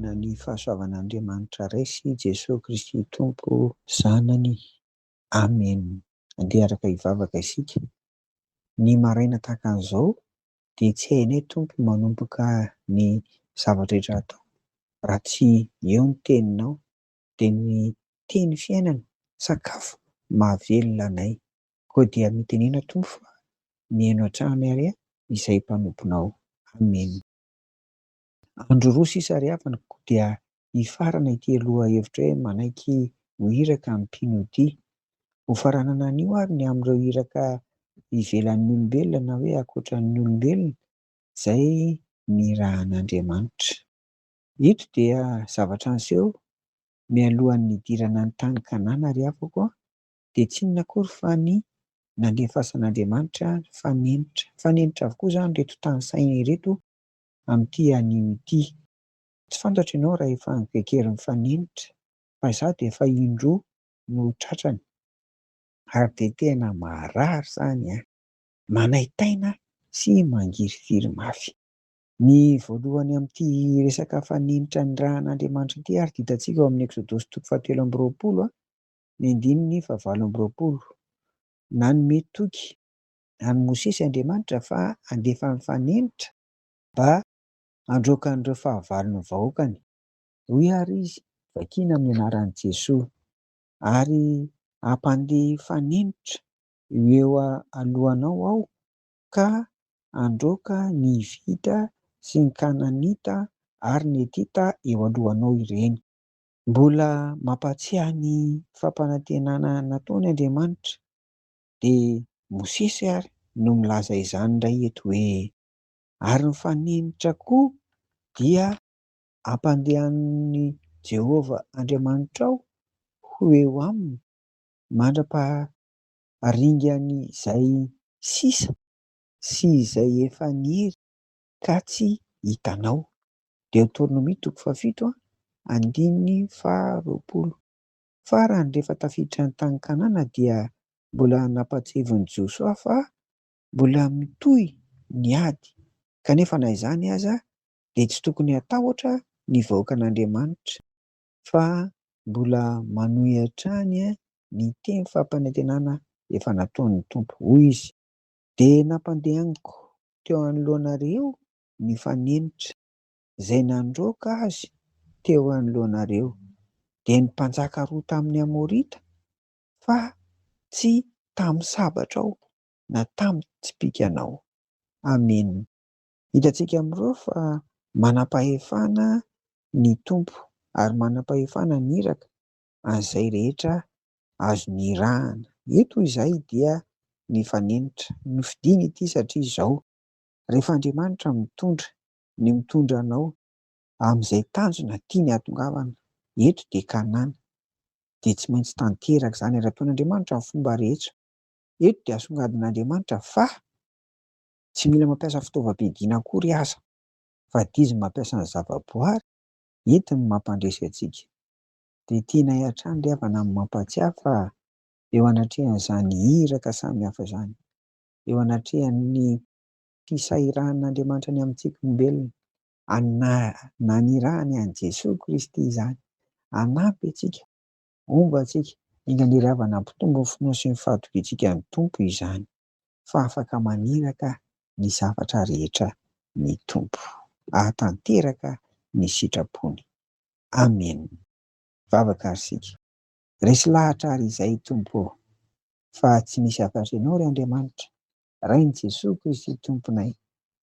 Manana ny fahasoavan'Andriamanitra resy Jesosy Kristy Tompo Zanany. Amen. Andeha araka hivavaka isika. Ny maraina tahaka an'izao dia tsy hainay Tompo manomboka ny zavatra rehetra atao raha tsy eo ny teninao, dia ny teny fiainana, sakafo mahavelona anay. Koa dia mitenena Tompo fa mihaino hatrany ary aho izay mpanomponao. Amen. Andro roa sisa ariavana dia hifarana ity lohahevitra hoe manaiky ho iraka ny mpinodia. Ho faranana an'io ary ny amin'ireo iraka ivelan'ny olombelona na hoe ankoatran'ny olombelona, izay ny rahan'Andriamanitra. Ito dia zavatra niseho mialohan'ny idirana ny tany Kanana ary havako dia tsy inona akory fa ny nandefasan'Andriamanitra fanenitra. Fanenitra avokoa izany ireto tany saina ireto amin'ity anio ity. Tsy fantatro ianao raha efa nikekerin'ny fanenitra, fa izaho dia efa indroa no tratrany ary dia tena marary izany manaitaina sy mangirifiry mafy. Ny voalohany amin'ity resaka fanenitra ny rahan'Andriamanitra ity ary ditantsika ao amin'ny Ekzodosy 17:20 ny andininy 20. Nanome toky any Mosesy Andriamanitra fa handefa ny fanenitra mba handroaka an'ireo fahavalon'ny vahoakany. Hoy ary izy, vakiana amin'ny anaran'i Jesosy, ary hampandeha fanenitra eo alohanao aho ka handroaka ny Hivita sy ny Kananita ary ny Hetita eo alohanao ireny. Mbola mampatsiahy ny fampanantenana nataony Andriamanitra dia Mosesy ary no milaza izany indray eto hoe ary ny fanenitra koa dia hampandehan'ny Jehovah Andriamanitra ao ho eo aminy mandrapaharingany izay sisa sy izay efa niry ka tsy hitanao. Deuteronomia 7:20. Fa raha ny rehefa tafiditra ny tany Kanana dia mbola nampatsevon'i Josua fa mbola mitohy ny ady, kanefa na izany aza dia tsy tokony hatahotra ny vahoakan'Andriamanitra fa mbola manohy hatrany ny teny fampanantenana efa nataon'ny Tompo. Hoy izy, dia nampandehaniko teo anoloanareo ny fanenitra izay nandroaka azy teo anoloanareo, dia ny mpanjaka roa tamin'ny Amorita, fa tsy tamin'ny sabatra aho na tamin'ny tsipikanao. Amen. Hitantsika amin'ireo fa manam-pahefana ny Tompo ary manam-pahefana ny iraka an'izay rehetra azony rahana. Eto izay dia ny fanenitra. Nofidiana ity satria izao, rehefa Andriamanitra mitondra anao amin'izay tanjona tiany hahatongavana, eto dia Kanana, dia tsy maintsy tanteraka izany ara-taon'Andriamanitra ny fomba rehetra. Eto dia asongadin'Andriamanitra fa tsy mila mampiasa fitaovam-piadiana akory aza, fa dia izy mampiasa ny zavaboary entiny mampandresy antsika. Dia tena hatrany ry havana amin'ny mampatsiahy fa eo anatrehan'izany iraka samihafa izany, eo anatrehan'ny fisahiran'Andriamanitra ny amintsika olombelona, nanirahany an'i Jesosy Kristy izany, hanampy antsika, omba antsika, ingany ry havana hampitombo ny finoana sy ny fahatokiantsika ny Tompo izany, fa afaka maniraka ny zavatra rehetra ny Tompo, ahatanteraka ny sitrapony. Amen. Vavaka ary isika. Resy lahatra ary izay Tompo, fa tsy misy afatra ianao ry Andriamanitra, rain'i Jesosy Kristy Tomponay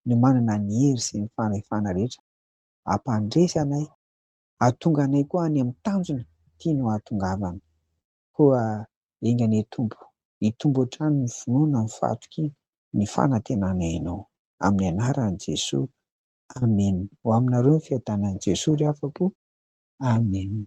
no manana ny hery sy ny fanefana rehetra, hampandresy anay, hahatonga anay koa any amin'ny tanjona tiany ho hahatongavana. Koa ingany Tompo, hitombo hatrany ny finoana, ny fahatokiana, ny fanantenana ianao. Amin'ny anaran'i Jesosy. Amen. Ho aminareo ny fiadanan'i Jesosy ry havako. Amen.